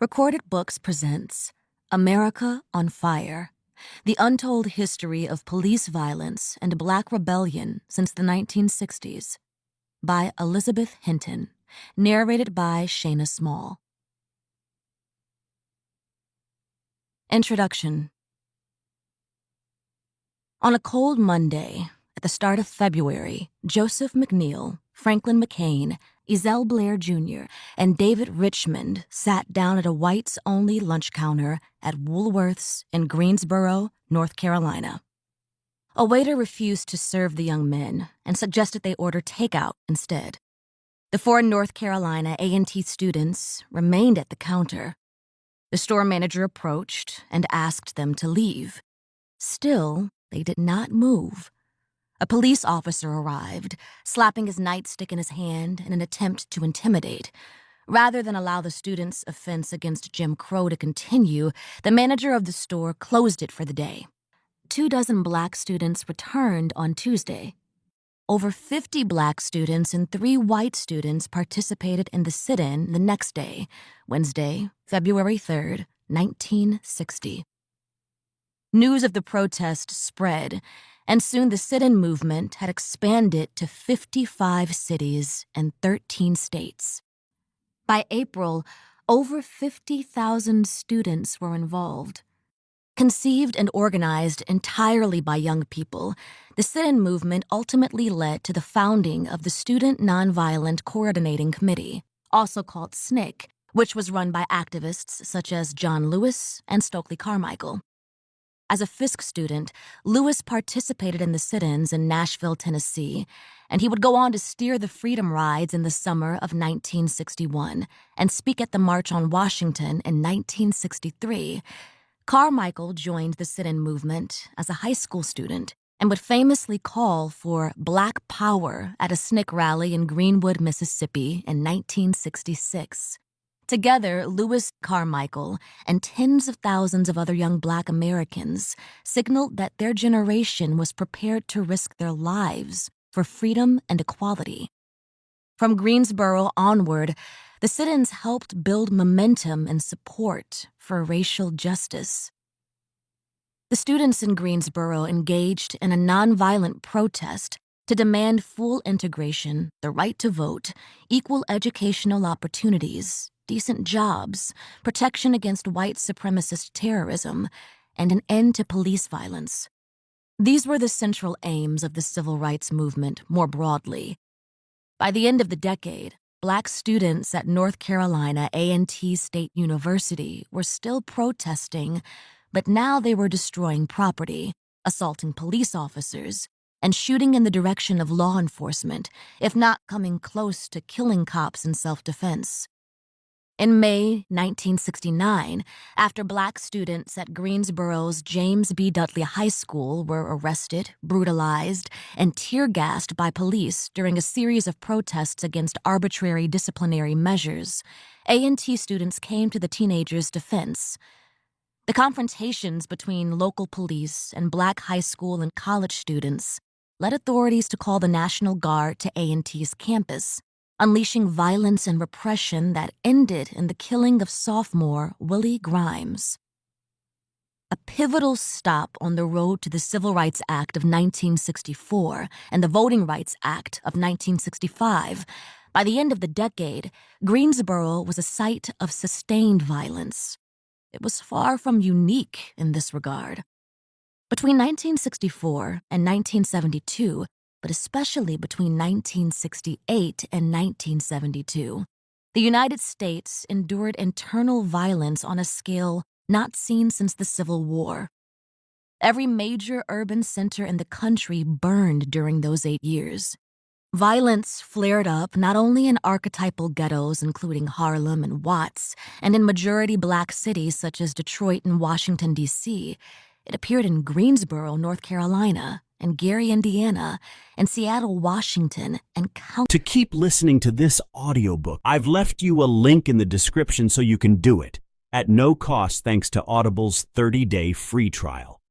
Recorded Books presents America on Fire, the untold history of police violence and Black rebellion since the 1960s, by Elizabeth Hinton, narrated by Shayna Small. Introduction. On a cold Monday, at the start of February, Joseph McNeil, Franklin McCain, Ezell Blair Jr., and David Richmond sat down at a whites-only lunch counter at Woolworth's in Greensboro, North Carolina. A waiter refused to serve the young men and suggested they order takeout instead. The four North Carolina A&T students remained at the counter. The store manager approached and asked them to leave. Still, they did not move. A police officer arrived, slapping his nightstick in his hand in an attempt to intimidate. Rather than allow the students' offense against Jim Crow to continue, the manager of the store closed it for the day. 24 Black students returned on Tuesday. Over 50 Black students and 3 white students participated in the sit-in the next day, Wednesday, February 3rd, 1960. News of the protest spread, and soon the sit-in movement had expanded to 55 cities and 13 states. By April, over 50,000 students were involved. Conceived and organized entirely by young people, the sit-in movement ultimately led to the founding of the Student Nonviolent Coordinating Committee, also called SNCC, which was run by activists such as John Lewis and Stokely Carmichael. As a Fisk student, Lewis participated in the sit-ins in Nashville, Tennessee, and he would go on to steer the Freedom Rides in the summer of 1961 and speak at the March on Washington in 1963. Carmichael joined the sit-in movement as a high school student and would famously call for Black Power at a SNCC rally in Greenwood, Mississippi in 1966. Together, Lewis, Carmichael, and tens of thousands of other young Black Americans signaled that their generation was prepared to risk their lives for freedom and equality. From Greensboro onward, the sit-ins helped build momentum and support for racial justice. The students in Greensboro engaged in a nonviolent protest to demand full integration, the right to vote, equal educational opportunities, decent jobs, protection against white supremacist terrorism, and an end to police violence. These were the central aims of the civil rights movement more broadly. By the end of the decade, Black students at North Carolina A&T State University were still protesting, but now they were destroying property, assaulting police officers, and shooting in the direction of law enforcement, if not coming close to killing cops in self-defense. In May 1969, after Black students at Greensboro's James B. Dudley High School were arrested, brutalized, and tear-gassed by police during a series of protests against arbitrary disciplinary measures, A&T students came to the teenagers' defense. The confrontations between local police and Black high school and college students led authorities to call the National Guard to A&T's campus, unleashing violence and repression that ended in the killing of sophomore Willie Grimes. A pivotal stop on the road to the Civil Rights Act of 1964 and the Voting Rights Act of 1965, by the end of the decade, Greensboro was a site of sustained violence. It was far from unique in this regard. Between 1964 and 1972, but especially between 1968 and 1972, the United States endured internal violence on a scale not seen since the Civil War. Every major urban center in the country burned during those 8 years. Violence flared up not only in archetypal ghettos including Harlem and Watts, and in majority Black cities such as Detroit and Washington, D.C., it appeared in Greensboro, North Carolina, and Gary, Indiana, and Seattle, Washington, and To keep listening to this audiobook, I've left you a link in the description so you can do it, at no cost thanks to Audible's 30-day free trial.